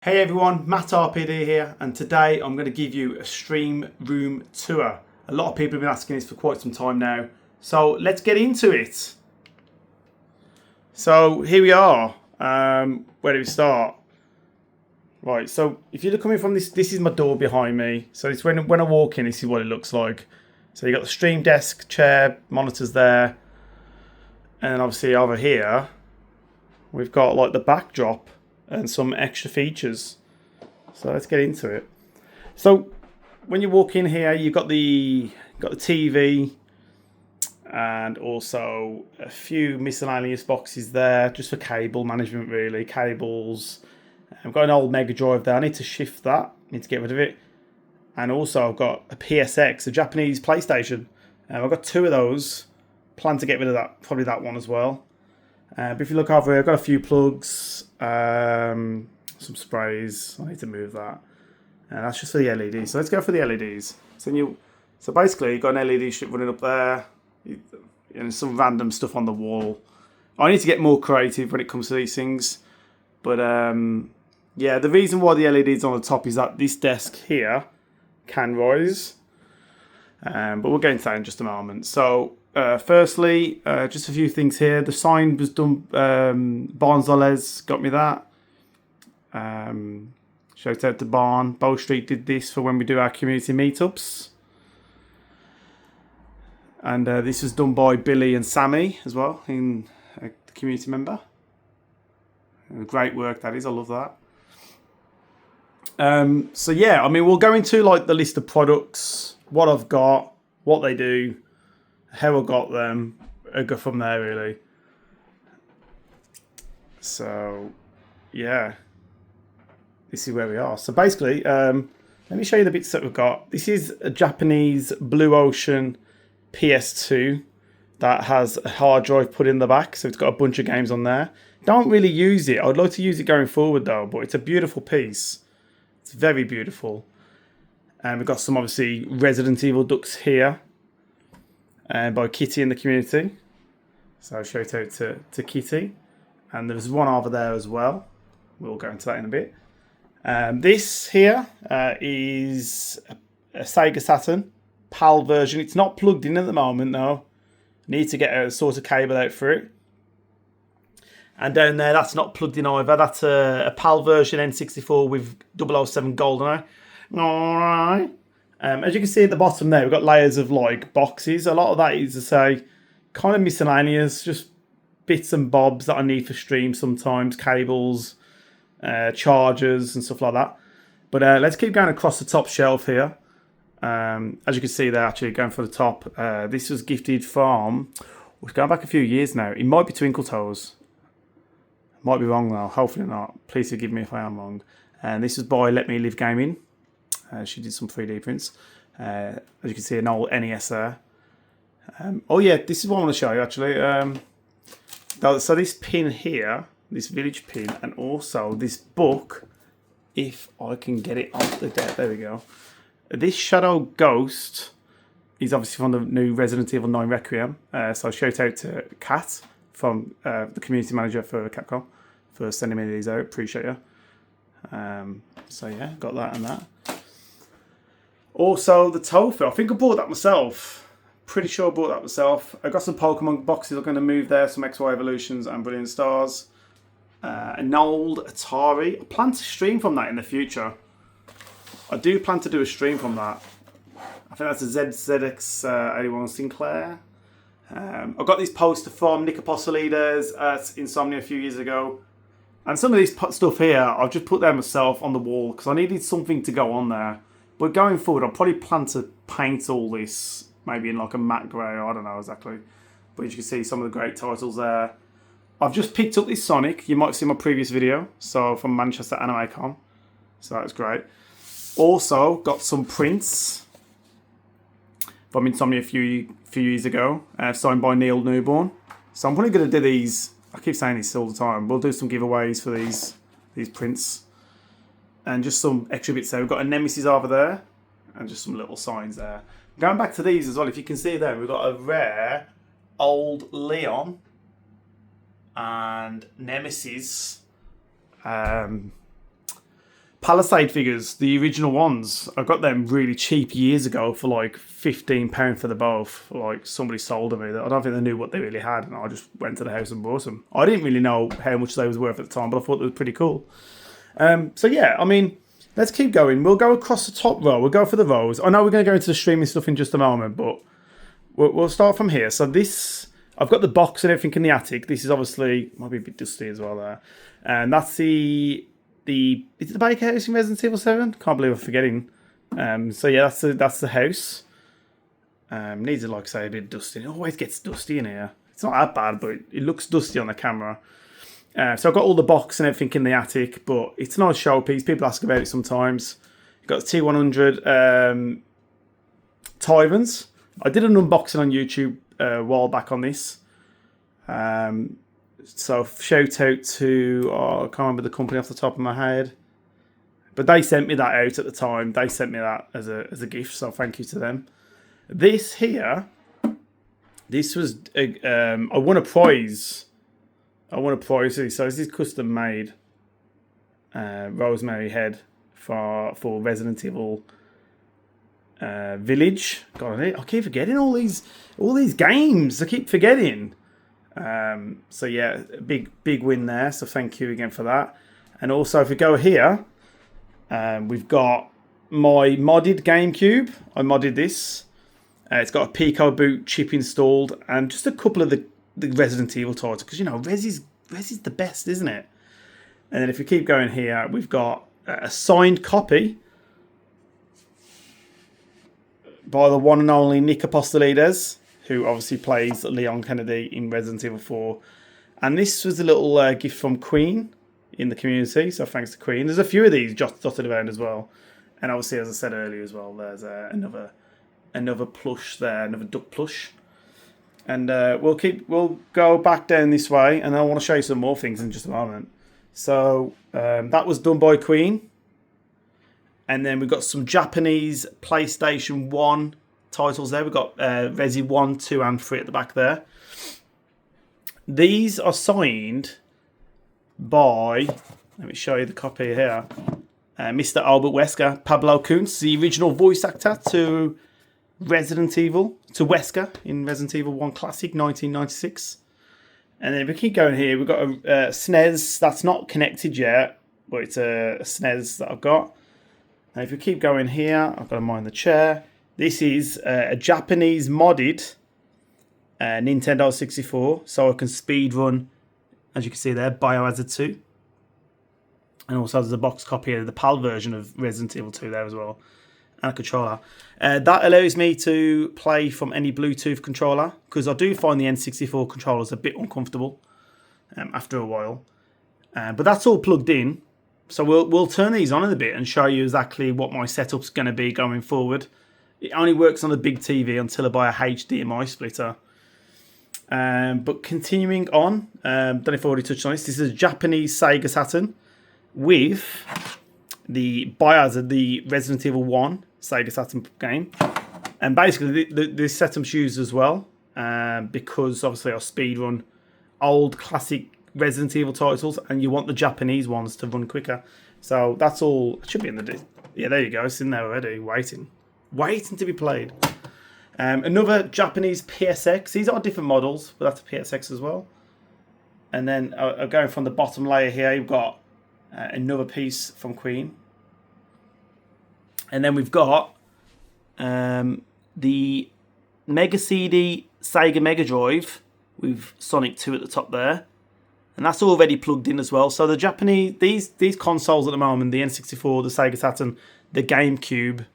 Hey everyone, MattRPD here, and today I'm going to give you a stream room tour. A lot of people have been asking this for quite some time now, so let's get into it. So here we are. Where do we start? Right, so if you're coming from this is my door behind me. So it's when I walk in, this is what it looks like. So you got the stream desk, chair, monitors there, and obviously over here we've got like the backdrop and some extra features. So let's get into it. So when you walk in here, you've got the TV and also a few miscellaneous boxes there, just for cable management really, cables. I've got an old Mega Drive there. I need to shift that. I need to get rid of it. And also I've got a PSX, a Japanese PlayStation. I've got two of those. Plan to get rid of that, probably that one as well. But if you look over here, I've got a few plugs, some sprays. I need to move that. And that's just for the LEDs. So let's go for the LEDs. So basically, you've got an LED strip running up there, and some random stuff on the wall. I need to get more creative when it comes to these things. But yeah, the reason why the LEDs on the top is that this desk here can rise. But we'll get into that in just a moment. So firstly, just a few things here. The sign was done, Barnes got me that. Shout out to Barn. Bow Street did this for when we do our community meetups. And this was done by Billy and Sammy as well, the community member. Great work that is, I love that. So yeah, I mean, we'll go into like the list of products, what I've got, what they do, how I got them, and go from there really. So yeah, this is where we are. So basically, let me show you the bits that we've got. This is a Japanese Blue Ocean PS2 that has a hard drive put in the back, so it's got a bunch of games on there. Don't really use it. I would like to use it going forward though, but it's a beautiful piece. It's very beautiful. And we've got some obviously Resident Evil ducks here, by Kitty in the community. So shout out to Kitty. And there's one over there as well. We'll go into that in a bit. This here is a Sega Saturn PAL version. It's not plugged in at the moment though. Need to get a sort of cable out for it. And down there, that's not plugged in either. That's a PAL version N64 with 007 GoldenEye. Alright. As you can see at the bottom there, we've got layers of like boxes. A lot of that is to say kind of miscellaneous, just bits and bobs that I need for stream sometimes, cables, chargers and stuff like that. But let's keep going across the top shelf here. As you can see there, actually going for the top, this was gifted from, we're going back a few years now. It might be Twinkle Toes. Might be wrong though, hopefully not. Please forgive me if I am wrong. And this was by Let Me Live Gaming. She did some 3D prints. As you can see, an old NES there. Oh yeah, this is what I want to show you actually. So this pin here, this village pin, and also this book, if I can get it off the deck, there we go. This Shadow Ghost is obviously from the new Resident Evil 9 Requiem. So shout out to Kat from the community manager for Capcom for sending me these out. Appreciate you. So yeah, got that and that. Also the tofu. I think I bought that myself. Pretty sure I bought that myself. I got some Pokemon boxes I'm going to move there. Some XY Evolutions and Brilliant Stars. An old Atari. I plan to stream from that in the future. I do plan to do a stream from that. I think that's a ZX81 Sinclair. I got this poster from Nick Apostolides at Insomnia a few years ago. And some of this stuff here, I've just put there myself on the wall because I needed something to go on there. But going forward, I'll probably plan to paint all this, maybe in like a matte grey, I don't know exactly. But as you can see, some of the great titles there. I've just picked up this Sonic. You might have seen my previous video. So from Manchester Anime Con. So that was great. Also got some prints from Insomnia a few years ago, signed by Neil Newborn. So I'm probably going to do these. I keep saying this all the time. We'll do some giveaways for these prints, and just some extra bits there. We've got a Nemesis over there, and just some little signs there. Going back to these as well, if you can see there, we've got a rare old Leon and Nemesis Palisade figures, the original ones. I got them really cheap years ago for like £15 for the both. Like somebody sold them me. I don't think they knew what they really had, and I just went to the house and bought them. I didn't really know how much they was worth at the time, but I thought they were pretty cool. So yeah, I mean, let's keep going. We'll go across the top row. We'll go for the rows. I know we're going to go into the streaming stuff in just a moment, but we'll start from here. So this, I've got the box and everything in the attic. This is obviously, might be a bit dusty as well there. And that's is it the Bakehouse in Resident Evil 7? Can't believe I'm forgetting. So yeah, that's the house. Needs, like I say, a bit dusty. It always gets dusty in here. It's not that bad, but it looks dusty on the camera. So I've got all the box and everything in the attic, but it's a nice showpiece. People ask about it sometimes. You've got the T100 Tyvans. I did an unboxing on YouTube a while back on this. So shout out to, I can't remember the company off the top of my head, but they sent me that out at the time. They sent me that as a gift, so thank you to them. This here, this was I won a prize. So this is custom made Rosemary head for Resident Evil Village. God, I keep forgetting all these games. I keep forgetting. So yeah, big win there. So thank you again for that. And also, if we go here, we've got my modded GameCube. I modded this. It's got a Pico boot chip installed, and just a couple of the Resident Evil titles, because you know Res is the best, isn't it? And then if we keep going here, we've got a signed copy by the one and only Nick Apostolides, who obviously plays Leon Kennedy in Resident Evil 4. And this was a little gift from Queen in the community, so thanks to Queen. There's a few of these dotted around as well. And obviously, as I said earlier as well, there's another plush there, another duck plush. And we'll go back down this way, and I want to show you some more things in just a moment. So that was done by Queen. And then we've got some Japanese PlayStation 1 titles there. We've got Resi 1, 2, and 3 at the back there. These are signed by, let me show you the copy here, Mr. Albert Wesker, Pablo Kuntz, the original voice actor to Resident Evil, to Wesker in Resident Evil 1 Classic 1996. And then if we keep going here, we've got a SNES that's not connected yet, but it's a SNES that I've got. And if we keep going here, I've got to mind the chair. This is a Japanese modded Nintendo 64, so I can speed run, as you can see there, Biohazard 2. And also there's a box copy of the PAL version of Resident Evil 2 there as well. And a controller. That allows me to play from any Bluetooth controller, because I do find the N64 controllers a bit uncomfortable after a while. But that's all plugged in. So we'll turn these on in a bit and show you exactly what my setup's going to be going forward. It only works on a big TV until I buy a HDMI splitter. But continuing on, don't know if I already touched on this. This is a Japanese Sega Saturn with the Biohazard, the Resident Evil 1 Sega Saturn game. And basically, this setup's used as well because obviously I speedrun old classic Resident Evil titles, and you want the Japanese ones to run quicker. So that's all. It should be in the. Yeah, there you go. It's in there already, waiting to be played. Another Japanese PSX. These are different models, but that's a PSX as well. And then going from the bottom layer here, you've got another piece from Queen. And then we've got the Mega CD Sega Mega Drive with Sonic 2 at the top there. And that's already plugged in as well. So the Japanese, these consoles at the moment, the N64, the Sega Saturn, the GameCube,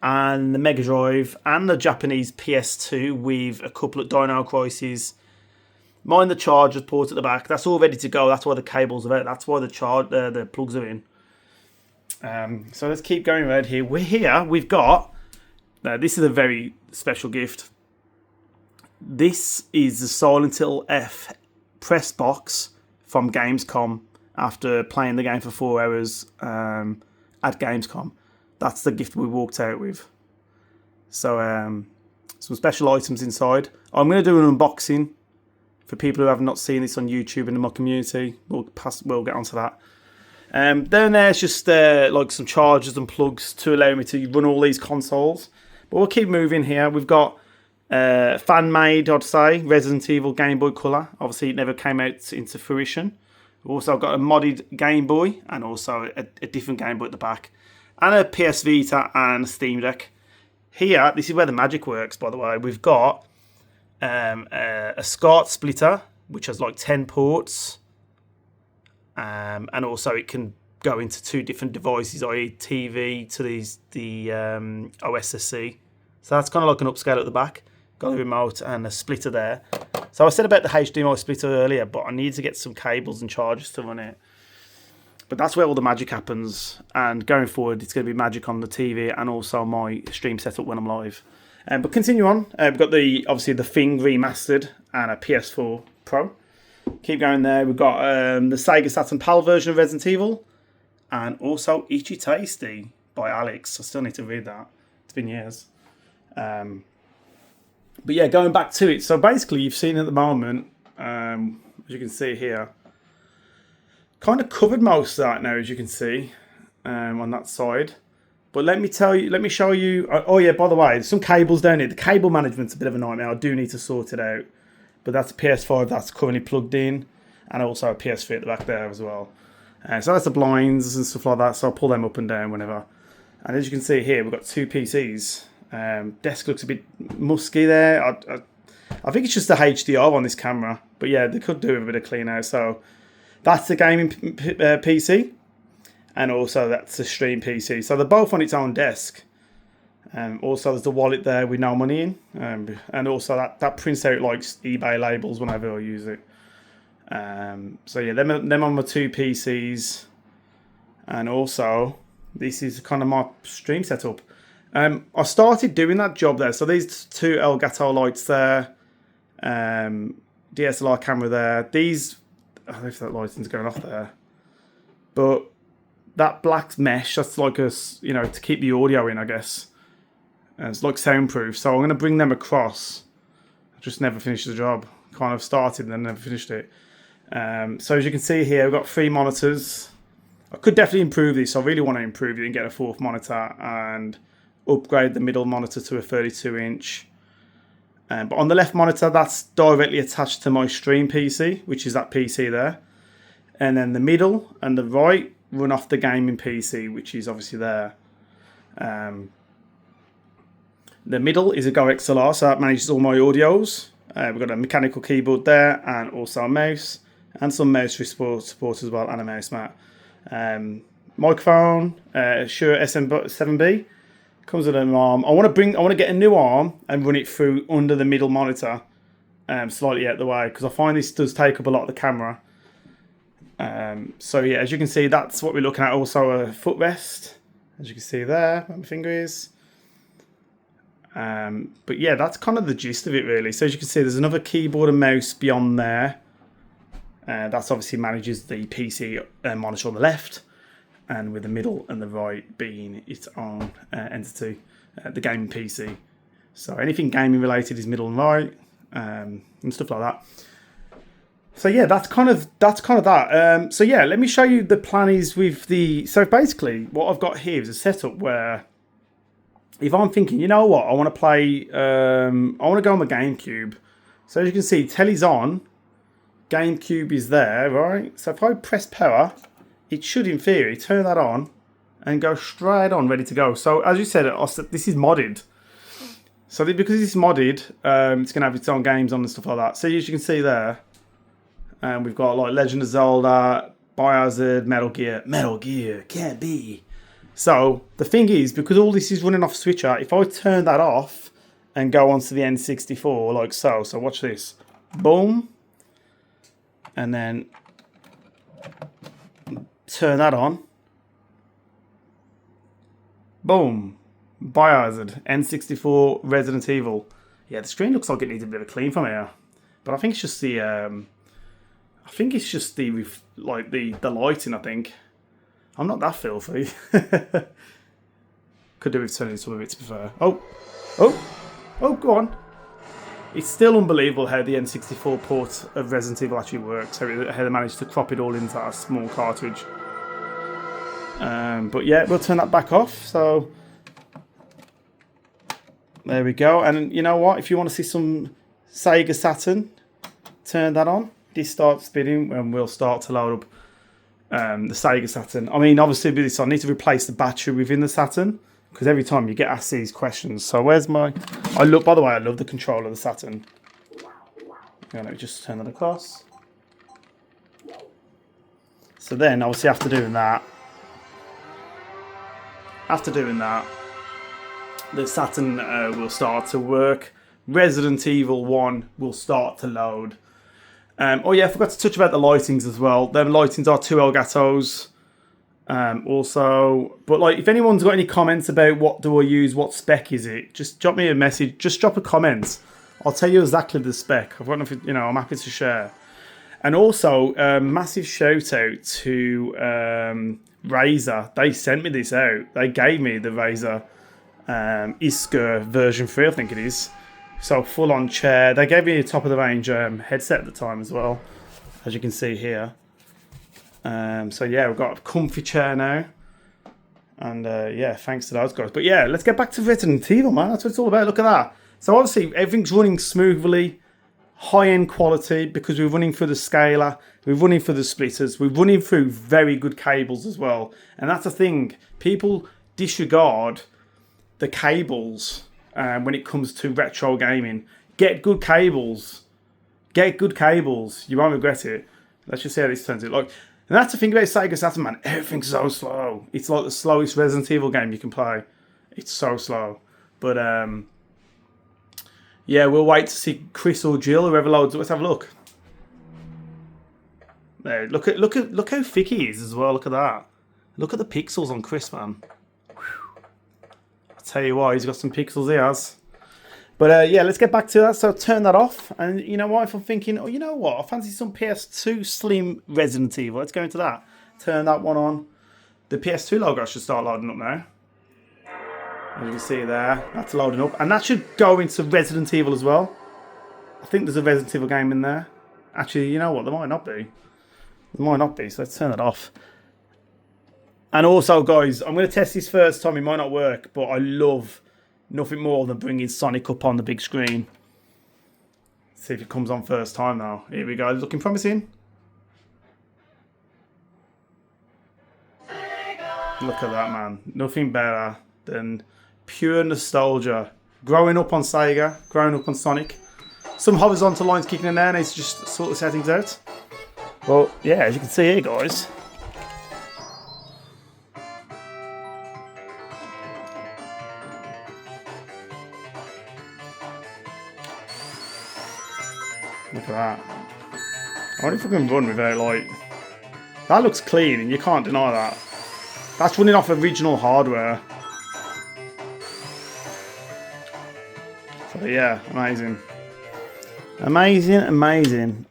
and the Mega Drive, and the Japanese PS2 with a couple of Dino Crisis. Mind the charger port at the back. That's all ready to go. That's why the cables are out. That's why the plugs are in. So let's keep going around here. We've got, this is a very special gift. This is the Silent Hill F press box from Gamescom after playing the game for 4 hours at Gamescom. That's the gift we walked out with. So some special items inside. I'm going to do an unboxing for people who have not seen this on YouTube and in my community. We'll get onto that. Down there is just like some chargers and plugs to allow me to run all these consoles. But we'll keep moving here. We've got fan-made, I'd say, Resident Evil Game Boy Color. Obviously, it never came out into fruition. We've also got a modded Game Boy and also a different Game Boy at the back. And a PS Vita and a Steam Deck. Here, this is where the magic works, by the way. We've got a SCART splitter, which has like 10 ports. And also it can go into 2 different devices, i.e. TV to the OSSC. So that's kind of like an upscale at the back. Got a remote and a splitter there. So I said about the HDMI splitter earlier, but I need to get some cables and chargers to run it. But that's where all the magic happens. And going forward, it's going to be magic on the TV and also my stream setup when I'm live. But continue on. We've got obviously the Thing remastered and a PS4 Pro. Keep going there. We've got the Sega Saturn PAL version of Resident Evil. And also Itchy Tasty by Alex. I still need to read that. It's been years. But yeah, going back to it. So basically, you've seen at the moment, as you can see here, kind of covered most of that now, as you can see, on that side. But let me show you. Oh yeah, by the way, there's some cables down here. The cable management's a bit of a nightmare. I do need to sort it out. But that's a PS5 that's currently plugged in, and also a PS3 at the back there as well. So that's the blinds and stuff like that. So I'll pull them up and down whenever. And as you can see here, we've got 2 PCs. Desk looks a bit musky there. I think it's just the HDR on this camera. But yeah, they could do a bit of clean out. So that's the gaming PC. And also that's the stream PC. So they're both on its own desk. Also there's the wallet there with no money in. And also that prints out like eBay labels whenever I use it. So yeah, them on my 2 PCs. And also this is kind of my stream setup. I started doing that job there. So these 2 Elgato lights there, DSLR camera there. These, I don't know if that lighting's going off there, but that black mesh, that's like to keep the audio in, I guess. It's like soundproof. So I'm going to bring them across. I just never finished the job. Kind of started and then never finished it. So as you can see here, we've got 3 monitors. I could definitely improve this. I really want to improve it and get a 4th monitor and upgrade the middle monitor to a 32-inch. But on the left monitor, that's directly attached to my stream PC, which is that PC there. And then the middle and the right run off the gaming PC, which is obviously there. The middle is a Go XLR, so that manages all my audios. We've got a mechanical keyboard there and also a mouse. And some mouse support as well, and a mouse mat. Microphone, Shure SM7B. Comes with an arm. I want to get a new arm and run it through under the middle monitor, slightly out the way, because I find this does take up a lot of the camera. So yeah, as you can see, that's what we're looking at. Also a footrest, as you can see there, where my finger is. But yeah, that's kind of the gist of it really. So as you can see, there's another keyboard and mouse beyond there. That's obviously manages the PC monitor on the left, and with the middle and the right being its own entity, the gaming PC. So anything gaming related is middle and right, and stuff like that. So yeah, that's kind of that. So yeah, let me show you the plan is with the. So basically, what I've got here is a setup where, if I'm thinking, you know what, I want to play, I want to go on my GameCube. So as you can see, telly's on, GameCube is there, right? So if I press power, it should, in theory, turn that on and go straight on, ready to go. So as you said, this is modded. So because it's modded, it's going to have its own games on and stuff like that. So as you can see there, we've got like Legend of Zelda, Biohazard, Metal Gear, can't be. So the thing is, because all this is running off switcher, if I turn that off and go onto the N64 like so, so watch this, boom, and then turn that on, boom, Biohazard, N64, Resident Evil. Yeah, the screen looks like it needs a bit of a clean from here, but I think it's just the, the lighting. I think I'm not that filthy. Could do with turning some of it to be fair. Oh, go on. It's still unbelievable how the N64 port of Resident Evil actually works. How they managed to crop it all into that small cartridge. But yeah, we'll turn that back off. So there we go. And you know what? If you want to see some Sega Saturn, turn that on. This starts spinning and we'll start to load up the Sega Saturn. I mean, obviously with this, I need to replace the battery within the Saturn because every time you get asked these questions. So where's my? By the way, I love the control of the Saturn. Let me just turn that across. So then, obviously, after doing that, the Saturn will start to work. Resident Evil 1 will start to load. Oh yeah, I forgot to touch about the lightings as well. Them lightings are 2 Elgatos. Also, but like, if anyone's got any comments about what do I use, what spec is it, just drop me a message. Just drop a comment. I'll tell you exactly the spec. I've got nothing, I'm happy to share. And also, massive shout out to Razer. They sent me this out. They gave me the Razer Isker version 3, I think it is. So full on chair. They gave me a top of the range headset at the time as well, as you can see here. So yeah, we've got a comfy chair now. And yeah, thanks to those guys. But yeah, let's get back to Resident Evil, man. That's what it's all about. Look at that. So obviously everything's running smoothly, high-end quality, because we're running through the scaler, we're running through the splitters, we're running through very good cables as well. And that's the thing. People disregard the cables when it comes to retro gaming. Get good cables. Get good cables. You won't regret it. Let's just see how this turns out. Like, and that's the thing about Sega Saturn, man. Everything's so slow. It's like the slowest Resident Evil game you can play. It's so slow. But yeah, we'll wait to see Chris or Jill, whoever loads it. Let's have a look. There, look how thick he is as well. Look at that. Look at the pixels on Chris, man. I'll tell you what, he's got some pixels he has. But yeah, let's get back to that. So turn that off. And you know what? If I'm thinking, oh, you know what? I fancy some PS2 Slim Resident Evil. Let's go into that. Turn that one on. The PS2 logo should start loading up now. As you can see there, that's loading up. And that should go into Resident Evil as well. I think there's a Resident Evil game in there. Actually, you know what? There might not be. There might not be, so let's turn it off. And also, guys, I'm going to test this first time. It might not work, but I love nothing more than bringing Sonic up on the big screen. Let's see if it comes on first time now. Here we go. Looking promising. Look at that, man. Nothing better than pure nostalgia. Growing up on Sega, growing up on Sonic. Some horizontal lines kicking in there, and it's just sort of settings out. Well, yeah, as you can see here, guys. Look at that. I wonder if we can run without, like... That looks clean, and you can't deny that. That's running off original hardware. So yeah, amazing. Amazing, amazing.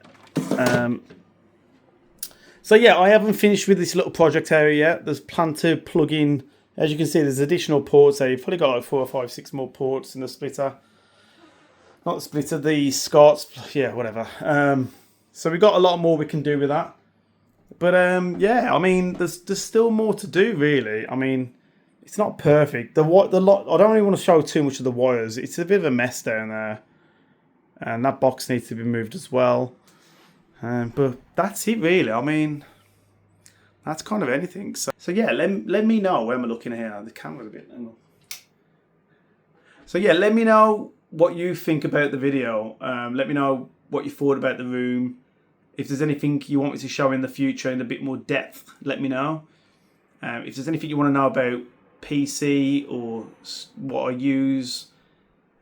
So yeah, I haven't finished with this little project area yet. There's plan to plug in, as you can see, there's additional ports there. You've probably got like 4 or 5, 6 more ports in the splitter. Not the splitter, the SCART, yeah, whatever. So we've got a lot more we can do with that. But yeah, I mean, there's still more to do, really. I mean, it's not perfect. I don't really want to show too much of the wires. It's a bit of a mess down there. And that box needs to be moved as well. But that's it, really. I mean, that's kind of anything. So yeah, let me know when we're looking here. The camera's a bit... So yeah, let me know what you think about the video. Let me know what you thought about the room. If there's anything you want me to show in the future in a bit more depth, let me know. If there's anything you want to know about PC or what I use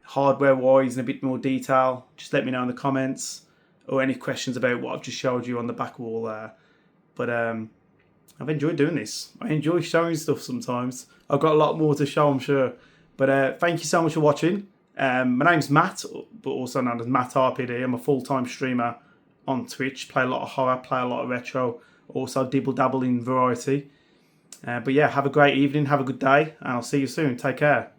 hardware-wise in a bit more detail, just let me know in the comments. Or any questions about what I've just showed you on the back wall there. But I've enjoyed doing this. I enjoy showing stuff sometimes. I've got a lot more to show, I'm sure. But thank you so much for watching. My name's Matt, but also known as MattRPD. I'm a full-time streamer on Twitch. Play a lot of horror, play a lot of retro. Also dibble-dabble in variety. But yeah, have a great evening, have a good day, and I'll see you soon. Take care.